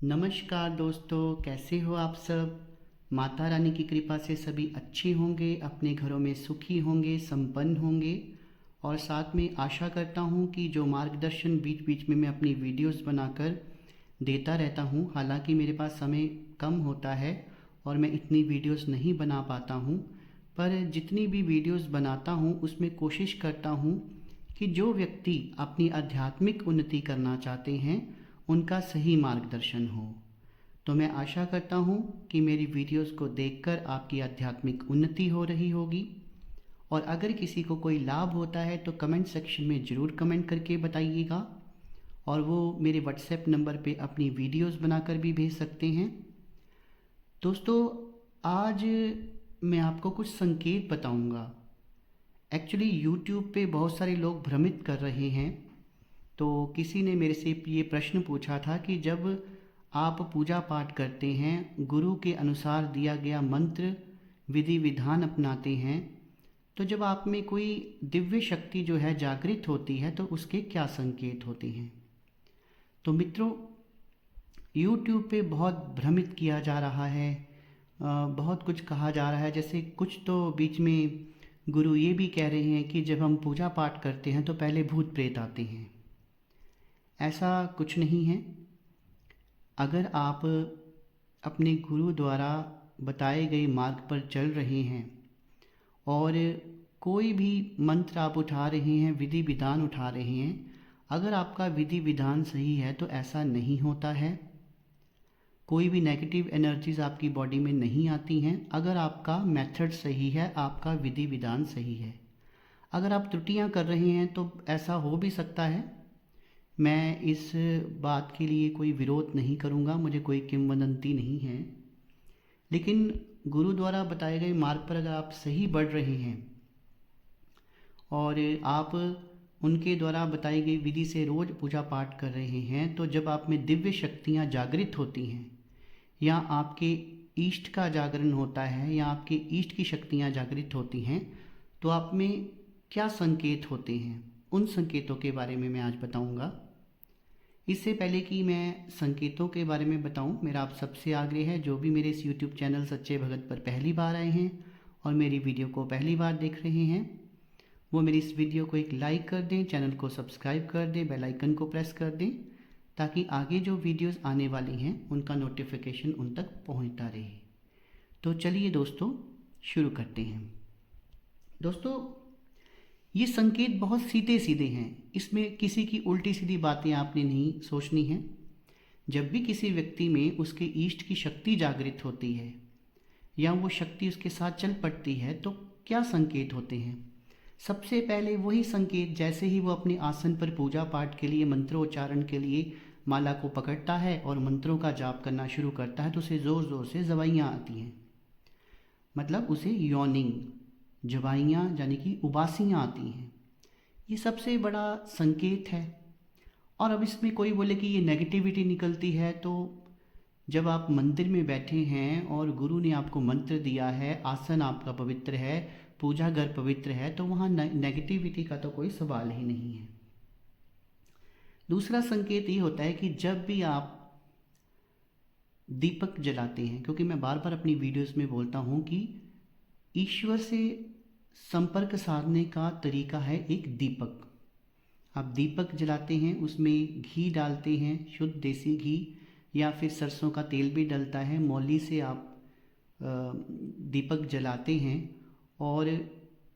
नमस्कार दोस्तों, कैसे हो आप सब। माता रानी की कृपा से सभी अच्छे होंगे, अपने घरों में सुखी होंगे, संपन्न होंगे। और साथ में आशा करता हूँ कि जो मार्गदर्शन बीच बीच में मैं अपनी वीडियोस बनाकर देता रहता हूँ, हालांकि मेरे पास समय कम होता है और मैं इतनी वीडियोस नहीं बना पाता हूँ, पर जितनी भी वीडियोस बनाता हूँ उसमें कोशिश करता हूँ कि जो व्यक्ति अपनी आध्यात्मिक उन्नति करना चाहते हैं उनका सही मार्गदर्शन हो। तो मैं आशा करता हूँ कि मेरी वीडियोस को देखकर आपकी आध्यात्मिक उन्नति हो रही होगी। और अगर किसी को कोई लाभ होता है तो कमेंट सेक्शन में ज़रूर कमेंट करके बताइएगा। और वो मेरे व्हाट्सएप नंबर पे अपनी वीडियोस बनाकर भी भेज सकते हैं। दोस्तों, आज मैं आपको कुछ संकेत बताऊंगा। एक्चुअली यूट्यूब पे बहुत सारे लोग भ्रमित कर रहे हैं। तो किसी ने मेरे से ये प्रश्न पूछा था कि जब आप पूजा पाठ करते हैं, गुरु के अनुसार दिया गया मंत्र विधि विधान अपनाते हैं, तो जब आप में कोई दिव्य शक्ति जो है जागृत होती है तो उसके क्या संकेत होते हैं। तो मित्रों, यूट्यूब पे बहुत भ्रमित किया जा रहा है। बहुत कुछ कहा जा रहा है। जैसे कुछ तो बीच में गुरु ये भी कह रहे हैं कि जब हम पूजा पाठ करते हैं तो पहले भूत प्रेत आते हैं। ऐसा कुछ नहीं है। अगर आप अपने गुरु द्वारा बताए गए मार्ग पर चल रहे हैं और कोई भी मंत्र आप उठा रहे हैं, विधि विधान उठा रहे हैं, अगर आपका विधि विधान सही है तो ऐसा नहीं होता है। कोई भी नेगेटिव एनर्जीज आपकी बॉडी में नहीं आती हैं अगर आपका मेथड सही है, आपका विधि विधान सही है। अगर आप त्रुटियां कर रहे हैं तो ऐसा हो भी सकता है। मैं इस बात के लिए कोई विरोध नहीं करूंगा, मुझे कोई किंवदंती नहीं है। लेकिन गुरु द्वारा बताए गए मार्ग पर अगर आप सही बढ़ रहे हैं और आप उनके द्वारा बताई गई विधि से रोज़ पूजा पाठ कर रहे हैं, तो जब आप में दिव्य शक्तियाँ जागृत होती हैं या आपके ईष्ट का जागरण होता है या आपके ईष्ट की शक्तियाँ जागृत होती हैं, तो आप में क्या संकेत होते हैं, उन संकेतों के बारे में मैं आज बताऊंगा। इससे पहले कि मैं संकेतों के बारे में बताऊं, मेरा आप सबसे आग्रह है, जो भी मेरे इस यूट्यूब चैनल सच्चे भगत पर पहली बार आए हैं और मेरी वीडियो को पहली बार देख रहे हैं, वो मेरी इस वीडियो को एक लाइक कर दें, चैनल को सब्सक्राइब कर दें, बेल आइकन को प्रेस कर दें, ताकि आगे जो वीडियोस आने वाली हैं उनका नोटिफिकेशन उन तक पहुंचता रहे। तो चलिए दोस्तों, शुरू करते हैं। दोस्तों, ये संकेत बहुत सीधे सीधे हैं, इसमें किसी की उल्टी सीधी बातें आपने नहीं सोचनी हैं। जब भी किसी व्यक्ति में उसके ईष्ट की शक्ति जागृत होती है या वो शक्ति उसके साथ चल पड़ती है तो क्या संकेत होते हैं। सबसे पहले वही संकेत, जैसे ही वो अपने आसन पर पूजा पाठ के लिए मंत्रोच्चारण के लिए माला को पकड़ता है और मंत्रों का जाप करना शुरू करता है तो उसे ज़ोर ज़ोर से जवाइयाँ आती हैं। मतलब उसे यॉनिंग, जवाइयाँ यानी कि उबासियाँ आती हैं। ये सबसे बड़ा संकेत है। और अब इसमें कोई बोले कि ये नेगेटिविटी निकलती है, तो जब आप मंदिर में बैठे हैं और गुरु ने आपको मंत्र दिया है, आसन आपका पवित्र है, पूजा घर पवित्र है, तो वहाँ नेगेटिविटी का तो कोई सवाल ही नहीं है। दूसरा संकेत ये होता है कि जब भी आप दीपक जलाते हैं, क्योंकि मैं बार बार अपनी वीडियोस में बोलता हूँ कि ईश्वर से संपर्क साधने का तरीका है एक दीपक। आप दीपक जलाते हैं, उसमें घी डालते हैं, शुद्ध देसी घी या फिर सरसों का तेल भी डलता है, मौली से आप दीपक जलाते हैं। और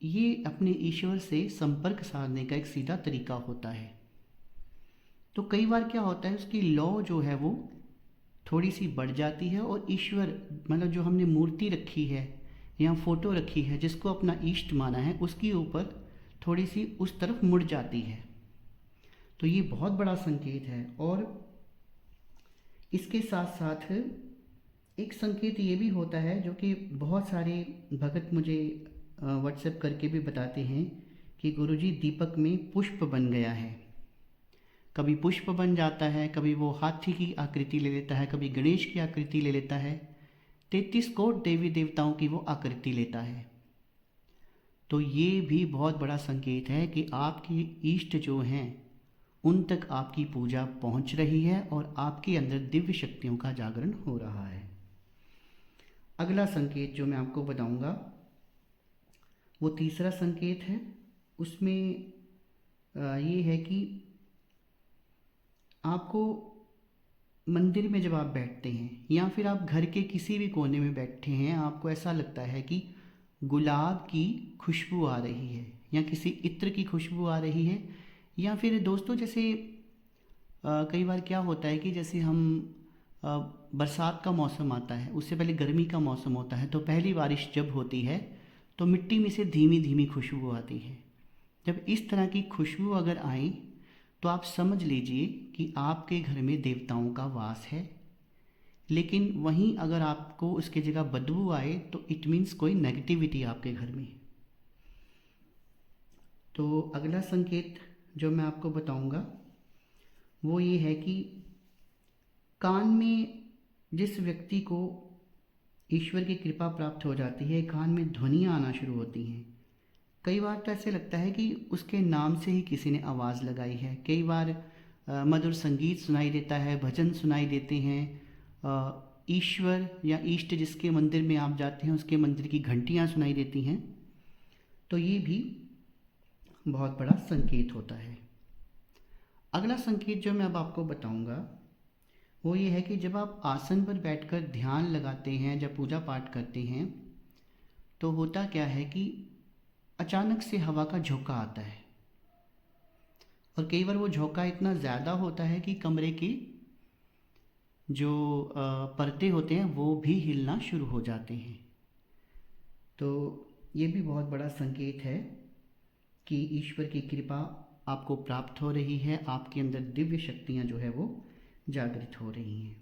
ये अपने ईश्वर से संपर्क साधने का एक सीधा तरीका होता है। तो कई बार क्या होता है, उसकी लौ जो है वो थोड़ी सी बढ़ जाती है और ईश्वर, मतलब जो हमने मूर्ति रखी है या फोटो रखी है जिसको अपना इष्ट माना है, उसकी ऊपर थोड़ी सी उस तरफ मुड़ जाती है। तो ये बहुत बड़ा संकेत है। और इसके साथ साथ एक संकेत ये भी होता है जो कि बहुत सारे भगत मुझे व्हाट्सएप करके भी बताते हैं कि गुरुजी दीपक में पुष्प बन गया है। कभी पुष्प बन जाता है, कभी वो हाथी की आकृति ले लेता है, कभी गणेश की आकृति ले लेता है, 33 कोट देवी देवताओं की वो आकृति लेता है। तो ये भी बहुत बड़ा संकेत है कि आपके इष्ट जो हैं उन तक आपकी पूजा पहुंच रही है और आपके अंदर दिव्य शक्तियों का जागरण हो रहा है। अगला संकेत जो मैं आपको बताऊंगा वो तीसरा संकेत है। उसमें ये है कि आपको मंदिर में जब आप बैठते हैं या फिर आप घर के किसी भी कोने में बैठे हैं, आपको ऐसा लगता है कि गुलाब की खुशबू आ रही है या किसी इत्र की खुशबू आ रही है। या फिर दोस्तों जैसे कई बार क्या होता है कि जैसे हम अ, बरसात का मौसम आता है, उससे पहले गर्मी का मौसम होता है, तो पहली बारिश जब होती है तो मिट्टी में से धीमी धीमी खुशबू आती है। जब इस तरह की खुशबू अगर आए तो आप समझ लीजिए कि आपके घर में देवताओं का वास है। लेकिन वहीं अगर आपको उसकी जगह बदबू आए तो इट मीन्स कोई नेगेटिविटी आपके घर में। तो अगला संकेत जो मैं आपको बताऊंगा वो ये है कि कान में जिस व्यक्ति को ईश्वर की कृपा प्राप्त हो जाती है, कान में ध्वनियाँ आना शुरू होती हैं। कई बार तो ऐसे लगता है कि उसके नाम से ही किसी ने आवाज़ लगाई है। कई बार मधुर संगीत सुनाई देता है, भजन सुनाई देते हैं। ईश्वर या इष्ट जिसके मंदिर में आप जाते हैं उसके मंदिर की घंटियाँ सुनाई देती हैं। तो ये भी बहुत बड़ा संकेत होता है। अगला संकेत जो मैं अब आपको बताऊंगा वो ये है कि जब आप आसन पर बैठकर ध्यान लगाते हैं, जब पूजा पाठ करते हैं, तो होता क्या है कि अचानक से हवा का झोंका आता है और कई बार वो झोंका इतना ज़्यादा होता है कि कमरे की जो पर्दे होते हैं वो भी हिलना शुरू हो जाते हैं। तो ये भी बहुत बड़ा संकेत है कि ईश्वर की कृपा आपको प्राप्त हो रही है, आपके अंदर दिव्य शक्तियाँ जो है वो जागृत हो रही हैं।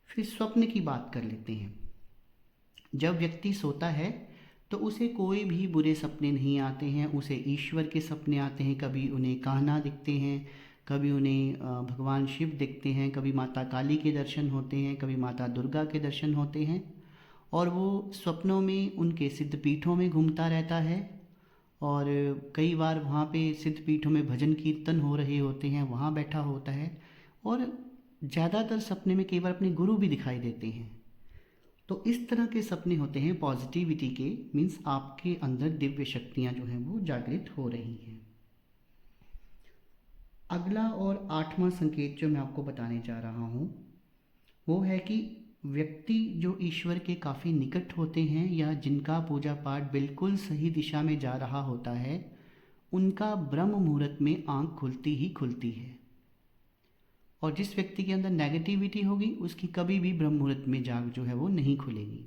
फिर स्वप्न की बात कर लेते हैं। जब व्यक्ति सोता है तो उसे कोई भी बुरे सपने नहीं आते हैं, उसे ईश्वर के सपने आते हैं। कभी उन्हें कान्हा दिखते हैं, कभी उन्हें भगवान शिव दिखते हैं, कभी माता काली के दर्शन होते हैं, कभी माता दुर्गा के दर्शन होते हैं। और वो स्वप्नों में उनके सिद्धपीठों में घूमता रहता है और कई बार वहाँ पे सिद्धपीठों में भजन कीर्तन हो रहे होते हैं, वहाँ बैठा होता है। और ज़्यादातर सपने में कई बार अपने गुरु भी दिखाई देते हैं। तो इस तरह के सपने होते हैं पॉजिटिविटी के, मीन्स आपके अंदर दिव्य शक्तियाँ जो हैं वो जागृत हो रही हैं। अगला और आठवां संकेत जो मैं आपको बताने जा रहा हूँ वो है कि व्यक्ति जो ईश्वर के काफ़ी निकट होते हैं या जिनका पूजा पाठ बिल्कुल सही दिशा में जा रहा होता है, उनका ब्रह्म मुहूर्त में आँख खुलती ही खुलती है। और जिस व्यक्ति के अंदर नेगेटिविटी होगी उसकी कभी भी ब्रह्म मुहूर्त में जाग जो है वो नहीं खुलेगी।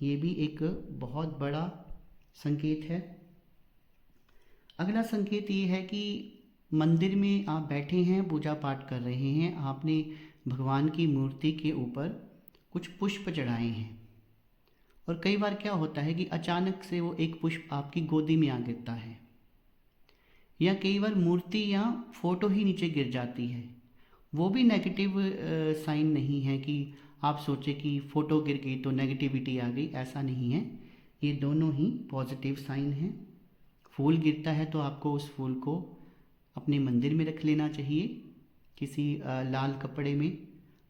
ये भी एक बहुत बड़ा संकेत है। अगला संकेत ये है कि मंदिर में आप बैठे हैं, पूजा पाठ कर रहे हैं, आपने भगवान की मूर्ति के ऊपर कुछ पुष्प चढ़ाए हैं और कई बार क्या होता है कि अचानक से वो एक पुष्प आपकी गोदी में आ गिरता है या कई बार मूर्ति या फोटो ही नीचे गिर जाती है। वो भी नेगेटिव साइन नहीं है कि आप सोचे कि फ़ोटो गिर गई तो नेगेटिविटी आ गई, ऐसा नहीं है। ये दोनों ही पॉजिटिव साइन हैं। फूल गिरता है तो आपको उस फूल को अपने मंदिर में रख लेना चाहिए, किसी लाल कपड़े में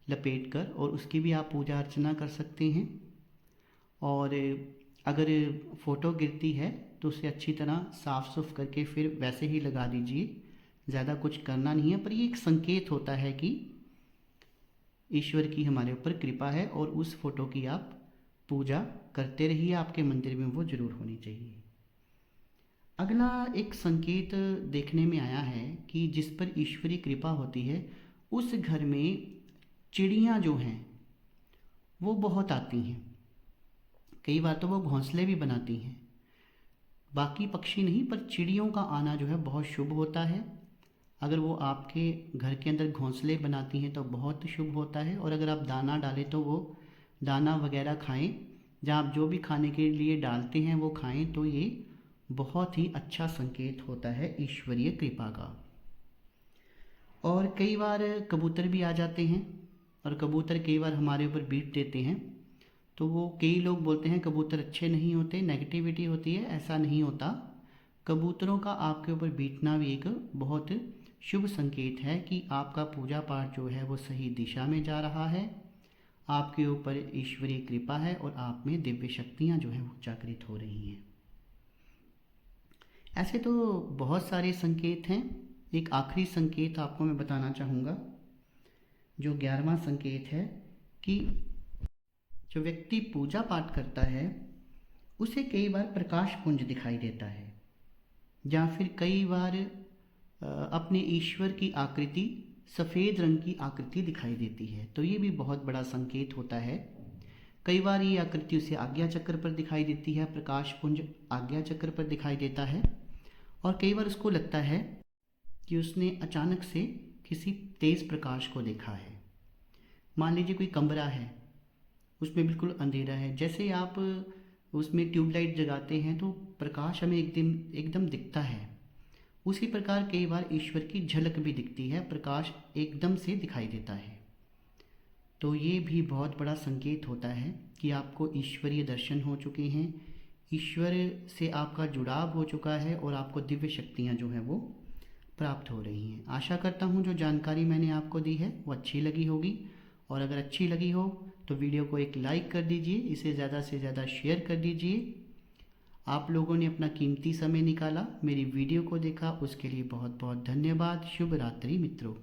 लपेट कर, और उसकी भी आप पूजा अर्चना कर सकते हैं। और अगर फ़ोटो गिरती है तो उसे अच्छी तरह साफ़ सुफ करके फिर वैसे ही लगा दीजिए, ज़्यादा कुछ करना नहीं है। पर ये एक संकेत होता है कि ईश्वर की हमारे ऊपर कृपा है और उस फोटो की आप पूजा करते रहिए, आपके मंदिर में वो जरूर होनी चाहिए। अगला एक संकेत देखने में आया है कि जिस पर ईश्वरी कृपा होती है उस घर में चिड़ियाँ जो हैं वो बहुत आती हैं। कई बार तो वो घोंसले भी बनाती हैं, बाकी पक्षी नहीं, पर चिड़ियों का आना जो है बहुत शुभ होता है। अगर वो आपके घर के अंदर घोंसले बनाती हैं तो बहुत शुभ होता है। और अगर आप दाना डालें तो वो दाना वगैरह खाएं, जहाँ आप जो भी खाने के लिए डालते हैं वो खाएं, तो ये बहुत ही अच्छा संकेत होता है ईश्वरीय कृपा का। और कई बार कबूतर भी आ जाते हैं और कबूतर कई बार हमारे ऊपर बीट देते हैं, तो वो कई लोग बोलते हैं कबूतर अच्छे नहीं होते, नेगेटिविटी होती है। ऐसा नहीं होता। कबूतरों का आपके ऊपर बीतना भी एक बहुत शुभ संकेत है कि आपका पूजा पाठ जो है वो सही दिशा में जा रहा है। आपके ऊपर ईश्वरीय कृपा है और आप में दिव्य शक्तियाँ जो हैं वो जागृत हो रही हैं। ऐसे तो बहुत सारे संकेत हैं। एक आखिरी संकेत आपको मैं बताना चाहूँगा, जो 11वां संकेत है कि जो व्यक्ति पूजा पाठ करता है उसे कई बार प्रकाश पुंज दिखाई देता है, या फिर कई बार अपने ईश्वर की आकृति सफ़ेद रंग की आकृति दिखाई देती है। तो ये भी बहुत बड़ा संकेत होता है। कई बार ये आकृति उसे आज्ञा चक्र पर दिखाई देती है, प्रकाश पुंज आज्ञा चक्र पर दिखाई देता है, और कई बार उसको लगता है कि उसने अचानक से किसी तेज़ प्रकाश को देखा है। मान लीजिए कोई कमरा है, उसमें बिल्कुल अंधेरा है, जैसे आप उसमें ट्यूबलाइट जगाते हैं तो प्रकाश हमें एकदम दिखता है। उसी प्रकार कई बार ईश्वर की झलक भी दिखती है, प्रकाश एकदम से दिखाई देता है। तो ये भी बहुत बड़ा संकेत होता है कि आपको ईश्वरीय दर्शन हो चुके हैं, ईश्वर से आपका जुड़ाव हो चुका है और आपको दिव्य शक्तियाँ जो हैं वो प्राप्त हो रही हैं। आशा करता हूँ जो जानकारी मैंने आपको दी है वो अच्छी लगी होगी, और अगर अच्छी लगी हो तो वीडियो को एक लाइक कर दीजिए, इसे ज़्यादा से ज़्यादा शेयर कर दीजिए। आप लोगों ने अपना कीमती समय निकाला, मेरी वीडियो को देखा, उसके लिए बहुत बहुत धन्यवाद। शुभ रात्रि मित्रों।